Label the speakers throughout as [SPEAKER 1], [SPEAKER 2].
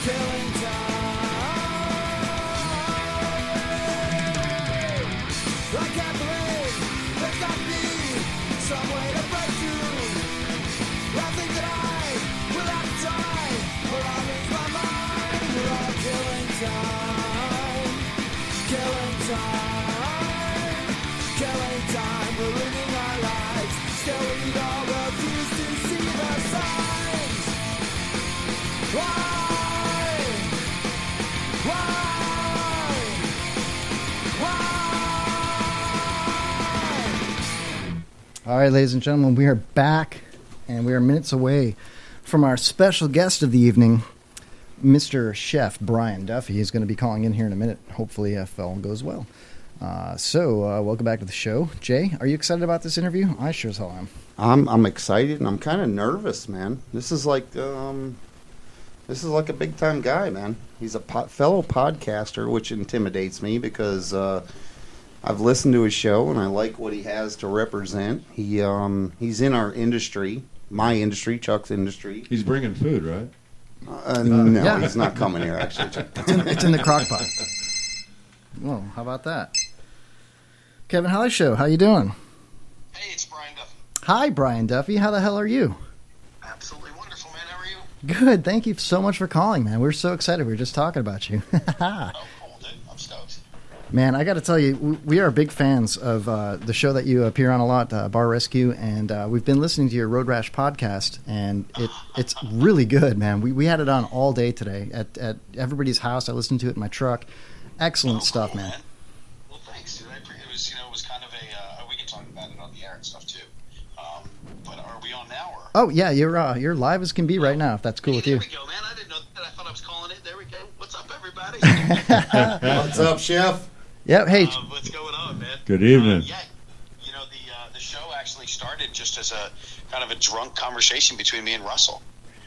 [SPEAKER 1] killing time. I can't believe there's not be some way to break through. I think that I will have to die, or I'll lose my mind. We're all killing time, killing time, killing time. We're living our lives, still we all refuse to see the signs. Why? Why? Why?
[SPEAKER 2] All right, ladies and gentlemen, we are back, and we are minutes away from our special guest of the evening, Mr. Chef Brian Duffy. He's going to be calling in here in a minute, hopefully, if all goes well. Welcome back to the show. Jay, are you excited about this interview? I sure as hell am.
[SPEAKER 3] I'm excited, and I'm kind of nervous, man. This is like a big time guy, man. He's a fellow podcaster, which intimidates me because I've listened to his show and I like what he has to represent. He's in our industry, my industry, Chuck's industry.
[SPEAKER 4] He's bringing food, right?
[SPEAKER 3] No,
[SPEAKER 2] Yeah.
[SPEAKER 3] he's not coming here actually.
[SPEAKER 2] It's in the crock pot. Whoa, how about that? Kevin Holly Show, how you doing?
[SPEAKER 5] Hey, it's Brian Duffy.
[SPEAKER 2] Hi, Brian Duffy. How the hell are you?
[SPEAKER 5] Absolutely wonderful, man. How are you?
[SPEAKER 2] Good. Thank you so much for calling, man. We're so excited. We were just talking about you.
[SPEAKER 5] Oh, cool, dude. I'm stoked.
[SPEAKER 2] Man, I got to tell you, we are big fans of the show that you appear on a lot, Bar Rescue, and we've been listening to your Road Rash podcast, and it's really good, man. We had it on all day today at everybody's house. I listened to it in my truck. Excellent stuff,
[SPEAKER 5] cool,
[SPEAKER 2] man.
[SPEAKER 5] Well, thanks, dude. It was kind of a. We can talk about it on the air and stuff too. But are we on now? Or?
[SPEAKER 2] Oh yeah, you're live as can be right now. If that's cool with you.
[SPEAKER 5] There we go, man. I didn't know that. I thought I was calling it. There we go. What's up, everybody?
[SPEAKER 3] What's up, Chef?
[SPEAKER 2] Yep. Hey.
[SPEAKER 5] What's going on, man?
[SPEAKER 4] Good evening.
[SPEAKER 5] Yeah, the show actually started just as a kind of a drunk conversation between me and Russell.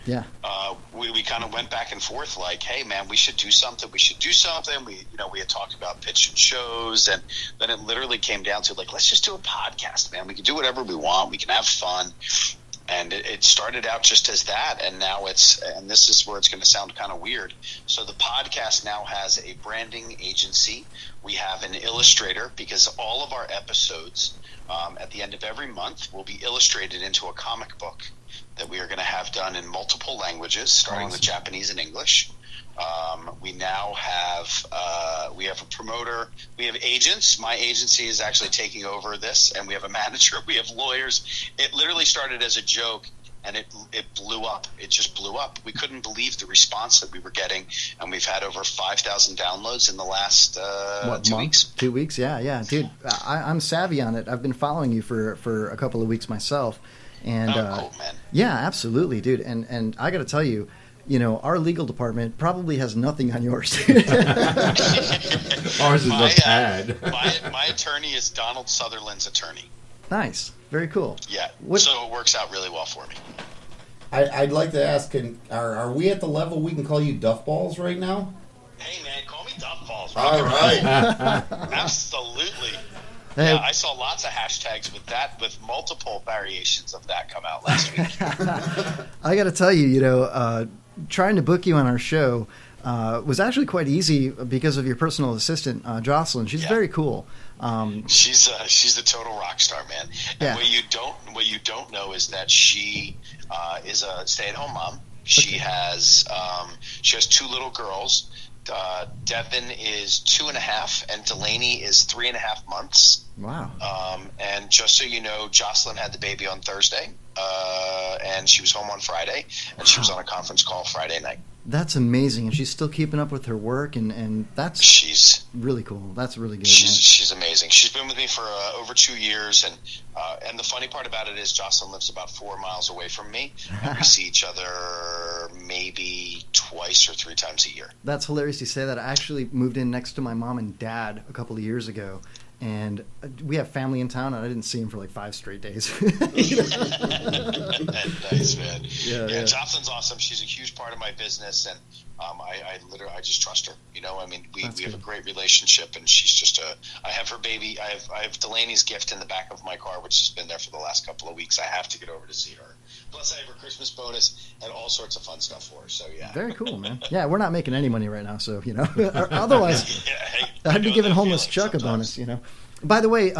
[SPEAKER 2] Yeah.
[SPEAKER 5] We kind of went back and forth like, hey man, we should do something. We had talked about pitching shows, and then it literally came down to like, let's just do a podcast, man. We can do whatever we want. We can have fun. And it started out just as that, and now and this is where it's going to sound kind of weird. So the podcast now has a branding agency. We have an illustrator, because all of our episodes at the end of every month will be illustrated into a comic book that we are going to have done in multiple languages, starting with Japanese and English. We now have we have a promoter. We have agents. My agency is actually taking over this, and we have a manager. We have lawyers. It literally started as a joke, and it blew up. It just blew up. We couldn't believe the response that we were getting, and we've had over 5,000 downloads in the last 2 weeks.
[SPEAKER 2] 2 weeks? Yeah, dude. I'm savvy on it. I've been following you for a couple of weeks myself. And
[SPEAKER 5] cool, man.
[SPEAKER 2] Yeah, absolutely, dude. And I got to tell you, our legal department probably has nothing on yours.
[SPEAKER 4] Ours is a pad.
[SPEAKER 5] My attorney is Donald Sutherland's attorney.
[SPEAKER 2] Nice, very cool.
[SPEAKER 5] Yeah,
[SPEAKER 2] What-
[SPEAKER 5] so it works out really well for me.
[SPEAKER 3] I'd like to ask, are we at the level we can call you Duff Balls right now?
[SPEAKER 5] Hey man, call me Duff Balls.
[SPEAKER 3] All right.
[SPEAKER 5] Absolutely.
[SPEAKER 2] Hey.
[SPEAKER 5] Yeah, I saw lots of hashtags with multiple variations of that come out last week.
[SPEAKER 2] I got to tell you, trying to book you on our show was actually quite easy because of your personal assistant, Jocelyn. She's very cool.
[SPEAKER 5] She's a total rock star, man. And
[SPEAKER 2] Yeah.
[SPEAKER 5] what you don't know is that she is a stay-at-home mom. She has 2 little girls. Devin is 2.5, and Delaney is 3.5 months.
[SPEAKER 2] Wow.
[SPEAKER 5] And just so you know, Jocelyn had the baby on Thursday, and she was home on Friday, and she was on a conference call Friday night.
[SPEAKER 2] That's amazing. And she's still keeping up with her work, and that's
[SPEAKER 5] She's
[SPEAKER 2] really cool. That's really good,
[SPEAKER 5] she's amazing. She's been with me for over 2 years, and the funny part about it is Jocelyn lives about 4 miles away from me, and we see each other maybe twice or 3 times a year.
[SPEAKER 2] That's hilarious you say that. I actually moved in next to my mom and dad a couple of years ago, and we have family in town, and I didn't see him for like 5 straight days.
[SPEAKER 5] Nice, man.
[SPEAKER 2] Yeah.
[SPEAKER 5] Jocelyn's awesome. She's a huge part of my business, and I just trust her. You know, I mean, we have a
[SPEAKER 2] good.
[SPEAKER 5] great relationship, and she's just I have her baby. I have Delaney's gift in the back of my car, which has been there for the last couple of weeks. I have to get over to see her. Plus, I have her Christmas bonus and all sorts of fun stuff for her. So yeah,
[SPEAKER 2] Very cool, man. Yeah, we're not making any money right now, so otherwise
[SPEAKER 5] yeah, hey,
[SPEAKER 2] I'd be
[SPEAKER 5] know
[SPEAKER 2] giving
[SPEAKER 5] that
[SPEAKER 2] homeless
[SPEAKER 5] feeling
[SPEAKER 2] Chuck a
[SPEAKER 5] sometimes.
[SPEAKER 2] bonus. By the way,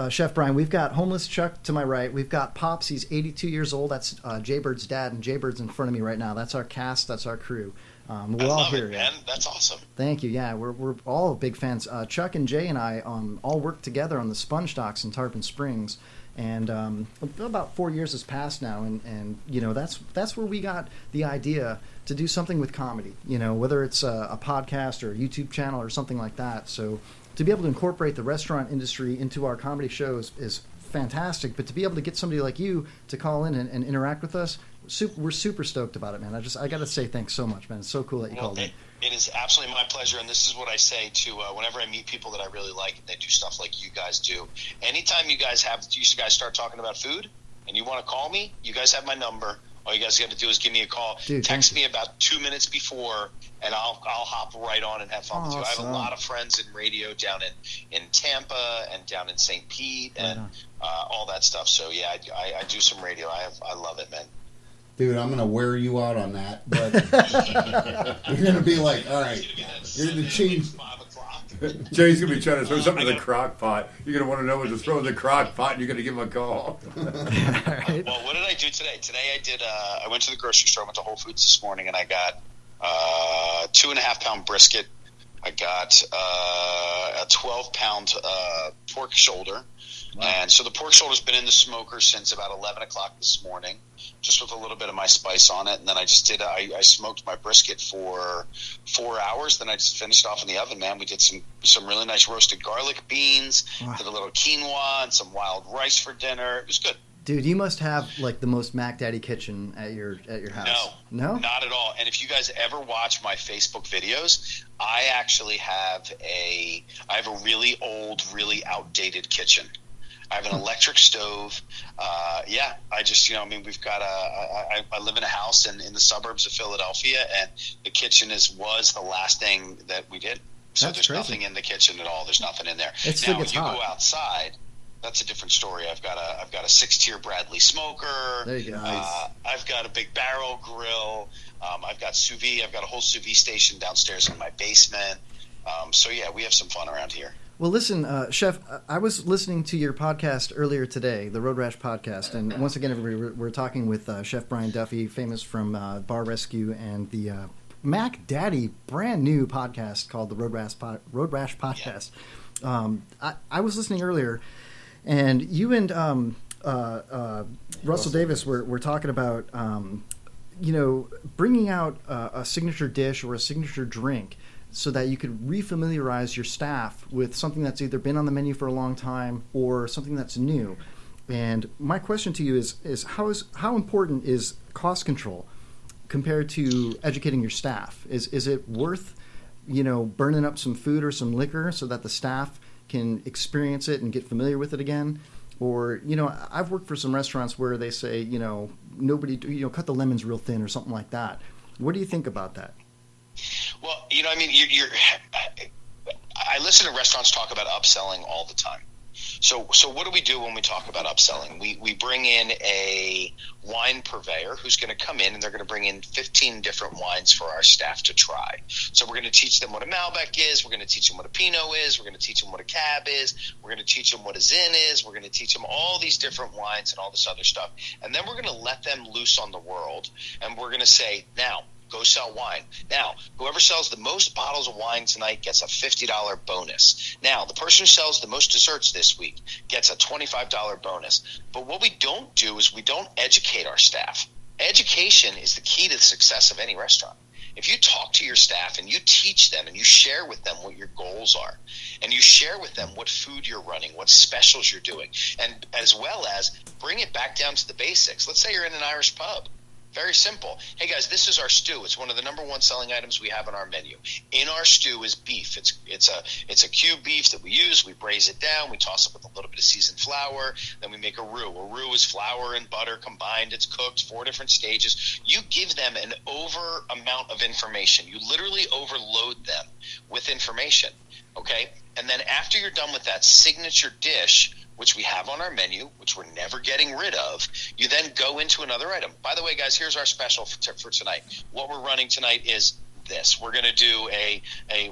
[SPEAKER 2] Chef Brian, we've got homeless Chuck to my right. We've got Pops. He's 82 years old. That's Jaybird's dad, and Jaybird's in front of me right now. That's our cast. That's our crew. We're
[SPEAKER 5] I
[SPEAKER 2] all
[SPEAKER 5] love
[SPEAKER 2] here.
[SPEAKER 5] it,
[SPEAKER 2] Yeah.
[SPEAKER 5] man. That's awesome.
[SPEAKER 2] Thank you. Yeah, we're all big fans. Chuck and Jay and I all worked together on the Sponge Docks in Tarpon Springs, and about 4 years has passed now, and that's where we got the idea to do something with comedy. Whether it's a podcast or a YouTube channel or something like that. So to be able to incorporate the restaurant industry into our comedy shows is fantastic. But to be able to get somebody like you to call in and interact with us, we're super stoked about it, man. I got to say thanks so much, man. It's so cool that you
[SPEAKER 5] Well,
[SPEAKER 2] called in.
[SPEAKER 5] it is absolutely my pleasure, and this is what I say to whenever I meet people that I really like and they do stuff like you guys do. Anytime you guys start talking about food and you want to call me, you guys have my number. All you guys got to do is give me a call.
[SPEAKER 2] Dude,
[SPEAKER 5] Text
[SPEAKER 2] thank you.
[SPEAKER 5] me about 2 minutes before, and I'll hop right on and have fun with you. I have
[SPEAKER 2] Awesome.
[SPEAKER 5] a lot of friends in radio down in Tampa and down in St. Pete and
[SPEAKER 2] on.
[SPEAKER 5] all that stuff. So yeah, I do some radio. I love it, man.
[SPEAKER 3] Dude, I'm gonna wear you out on that, but you're gonna be like, all right, you're the chief.
[SPEAKER 5] 5 o'clock.
[SPEAKER 4] Jay's gonna be trying to throw something in the crock pot. You're gonna want to know what to throw in the crock pot, and you're gonna give him a call.
[SPEAKER 2] All right.
[SPEAKER 5] Well, what did I do today? Today I went to the grocery store, went to Whole Foods this morning, and I got 2.5 pound brisket. I got a 12-pound pork shoulder. And so the pork shoulder's been in the smoker since about 11 o'clock this morning, just with a little bit of my spice on it. And then I smoked my brisket for 4 hours. Then I just finished off in the oven, man. We did some really nice roasted garlic beans,
[SPEAKER 2] Wow.
[SPEAKER 5] did a little quinoa and some wild rice for dinner. It was good.
[SPEAKER 2] Dude, you must have like the most Mac Daddy kitchen at your house. No?
[SPEAKER 5] Not at all. And if you guys ever watch my Facebook videos, I actually have a really old, really outdated kitchen. I have an electric stove. We've got I live in a house in the suburbs of Philadelphia, and the kitchen was the last thing that we did. So
[SPEAKER 2] That's
[SPEAKER 5] there's
[SPEAKER 2] crazy.
[SPEAKER 5] nothing in the kitchen at all. There's nothing in there.
[SPEAKER 2] It still
[SPEAKER 5] Now,
[SPEAKER 2] gets
[SPEAKER 5] when you
[SPEAKER 2] hot.
[SPEAKER 5] go outside, that's a different story. I've got a 6-tier Bradley smoker.
[SPEAKER 2] There you go.
[SPEAKER 5] I've got a big barrel grill. I've got sous vide. I've got a whole sous vide station downstairs in my basement. So yeah, we have some fun around here.
[SPEAKER 2] Well, listen, Chef, I was listening to your podcast earlier today, the Road Rash podcast, and once again, everybody, we're talking with Chef Brian Duffy, famous from Bar Rescue, and the Mac Daddy brand new podcast called the Road Rash Podcast. I was listening earlier, and you and Russell Davis were talking about bringing out a signature dish or a signature drink so that you could refamiliarize your staff with something that's either been on the menu for a long time or something that's new. And my question to you is how important is cost control compared to educating your staff? Is it worth burning up some food or some liquor so that the staff can experience it and get familiar with it again? Or I've worked for some restaurants where they say nobody cut the lemons real thin or something like that. What do you think about that?
[SPEAKER 5] Well, I listen to restaurants talk about upselling all the time. So what do we do when we talk about upselling? We bring in a wine purveyor who's going to come in, and they're going to bring in 15 different wines for our staff to try. So we're going to teach them what a Malbec is. We're going to teach them what a Pinot is. We're going to teach them what a Cab is. We're going to teach them what a Zin is. We're going to teach them all these different wines and all this other stuff. And then we're going to let them loose on the world, and we're going to say, now, go sell wine. Now, whoever sells the most bottles of wine tonight gets a $50 bonus. Now, the person who sells the most desserts this week gets a $25 bonus. But what we don't do is we don't educate our staff. Education is the key to the success of any restaurant. If you talk to your staff and you teach them and you share with them what your goals are, and you share with them what food you're running, what specials you're doing, and as well as bring it back down to the basics. Let's say you're in an Irish pub. Very simple. Hey guys, this is our stew. It's one of the number one selling items we have on our menu. In our stew is beef. It's a cube beef that we use. We braise it down. We toss it with a little bit of seasoned flour. Then we make a roux. A roux is flour and butter combined. It's cooked 4 different stages. You give them an over amount of information. You literally overload them with information. Okay, and then after you're done with that signature dish, which we have on our menu, which we're never getting rid of, you then go into another item. By the way, guys, here's our special for tonight. What we're running tonight is this. We're going to do a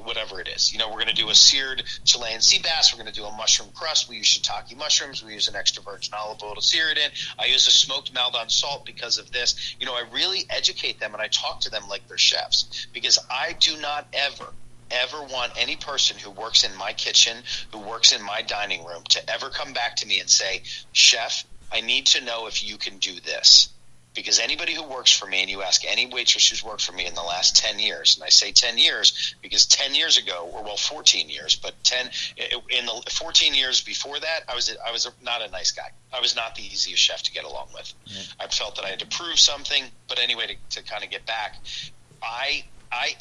[SPEAKER 5] whatever it is. We're going to do a seared Chilean sea bass. We're going to do a mushroom crust. We use shiitake mushrooms. We use an extra virgin olive oil to sear it in. I use a smoked Maldon salt because of this. I really educate them, and I talk to them like they're chefs, because I do not ever want any person who works in my kitchen, who works in my dining room, to ever come back to me and say, Chef, I need to know if you can do this. Because anybody who works for me, and you ask any waitress who's worked for me in the last 10 years, and I say 10 years because 10 years ago, or 14 years, but in the 14 years before that, I was not a nice guy. I was not the easiest chef to get along with. I felt that I had to prove something, but anyway, to kind of get back, I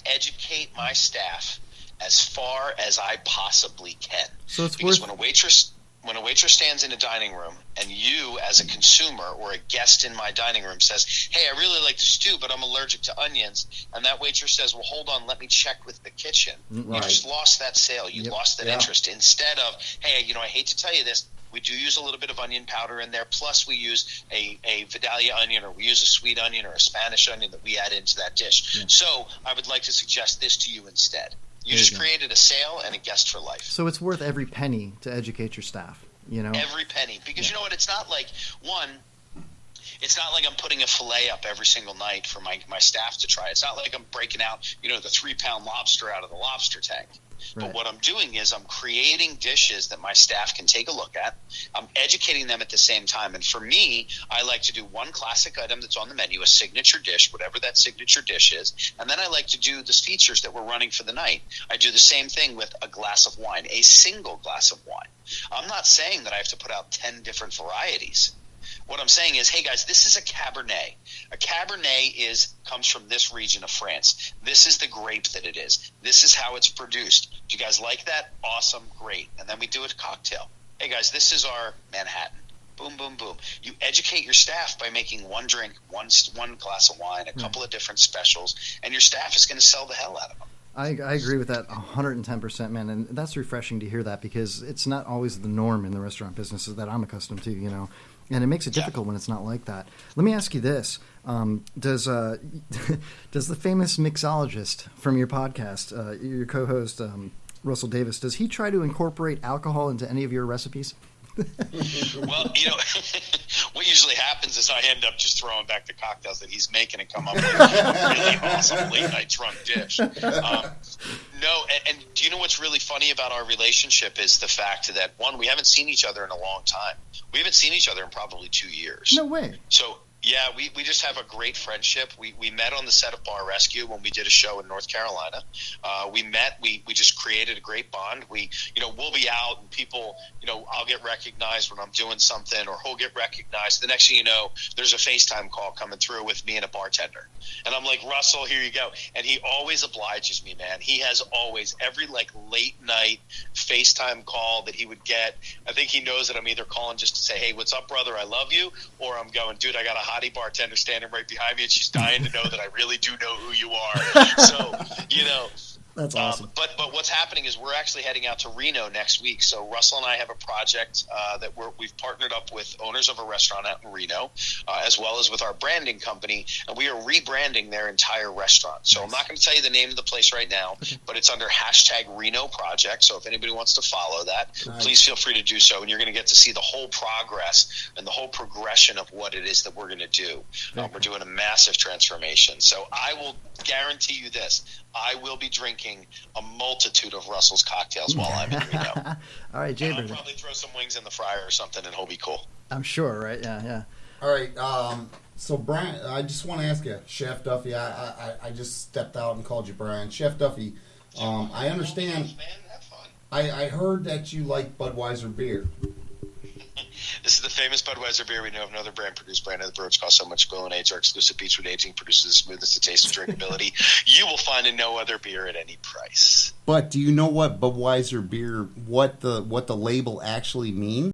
[SPEAKER 5] educate my staff as far as I possibly can.
[SPEAKER 2] So it's
[SPEAKER 5] because
[SPEAKER 2] worth...
[SPEAKER 5] when a waitress stands in a dining room and you as a consumer or a guest in my dining room says, hey, I really like the stew, but I'm allergic to onions, and that waitress says, well, hold on, let me check with the kitchen.
[SPEAKER 3] Right.
[SPEAKER 5] You just lost that sale. You lost that interest. Instead of, hey, I hate to tell you this, we do use a little bit of onion powder in there. Plus, we use a Vidalia onion, or we use a sweet onion or a Spanish onion that we add into that dish. Yeah. So I would like to suggest this to you instead. You just created a sale and a guest for life.
[SPEAKER 2] So it's worth every penny to educate your staff, Every penny.
[SPEAKER 5] Because you know what? It's not like, it's not like I'm putting a fillet up every single night for my staff to try. It's not like I'm breaking out, the 3-pound lobster out of the lobster tank. Right. But what I'm doing is I'm creating dishes that my staff can take a look at. I'm educating them at the same time. And for me, I like to do one classic item that's on the menu, a signature dish, whatever that signature dish is. And then I like to do the features that we're running for the night. I do the same thing with a glass of wine, a single glass of wine. I'm not saying that I have to put out 10 different varieties. What I'm saying is, hey guys, this is a Cabernet. A Cabernet comes from this region of France. This is the grape that it is. This is how it's produced. Do you guys like that? Awesome, great. And then we do a cocktail. Hey guys, this is our Manhattan. Boom, boom, boom. You educate your staff by making one drink, one glass of wine, a couple of different specials, and your staff is going to sell the hell out of them.
[SPEAKER 2] I agree with that 110%, man, and that's refreshing to hear that, because it's not always the norm in the restaurant businesses that I'm accustomed to, and it makes it difficult when it's not like that. Let me ask you this: does the famous mixologist from your podcast, your co-host Russell Davis, does he try to incorporate alcohol into any of your recipes?
[SPEAKER 5] Well, what usually happens is I end up just throwing back the cocktails that he's making and come up with a really awesome late night drunk dish. No, and do you know what's really funny about our relationship is the fact that, one, we haven't seen each other in a long time. We haven't seen each other in probably 2 years.
[SPEAKER 2] No way.
[SPEAKER 5] So, yeah, we just have a great friendship. We met on the set of Bar Rescue when we did a show in North Carolina. We met. We just created a great bond. We'll be out and people, I'll get recognized when I'm doing something, or he'll get recognized. The next thing you know, there's a FaceTime call coming through with me and a bartender. And I'm like, Russell, here you go. And he always obliges me, man. He has always, every late night FaceTime call that he would get, I think he knows that I'm either calling just to say, hey, what's up, brother? I love you. Or I'm going, dude, I got a hottie bartender standing right behind me, and she's dying to know that I really do know who you are. So,
[SPEAKER 2] That's awesome.
[SPEAKER 5] But what's happening is we're actually heading out to Reno next week. So Russell and I have a project that we've partnered up with owners of a restaurant out in Reno, as well as with our branding company, and we are rebranding their entire restaurant. So I'm not going to tell you the name of the place right now, but it's under #Reno Project. So if anybody wants to follow that, please feel free to do so, and you're going to get to see the whole progress and the whole progression of what it is that we're going to do. We're doing a massive transformation. So I will guarantee you this: I will be drinking a multitude of Russell's cocktails while I'm in Reno.
[SPEAKER 2] All right, Jay.
[SPEAKER 5] I'll probably throw some wings in the fryer or something, and he'll be cool.
[SPEAKER 2] I'm sure, right? Yeah.
[SPEAKER 3] All right. So, Brian, I just want to ask you, Chef Duffy, I just stepped out and called you Brian. Chef Duffy, I understand.
[SPEAKER 5] Man, have fun.
[SPEAKER 3] I heard that you like Budweiser beer.
[SPEAKER 5] The This is the famous Budweiser beer. We know of no other brand produced by another brewer. It's cost so much golden age. Our exclusive Beechwood aging produces the smoothest of taste and drinkability you will find in no other beer at any price.
[SPEAKER 3] But do you know what Budweiser beer, what the label actually means?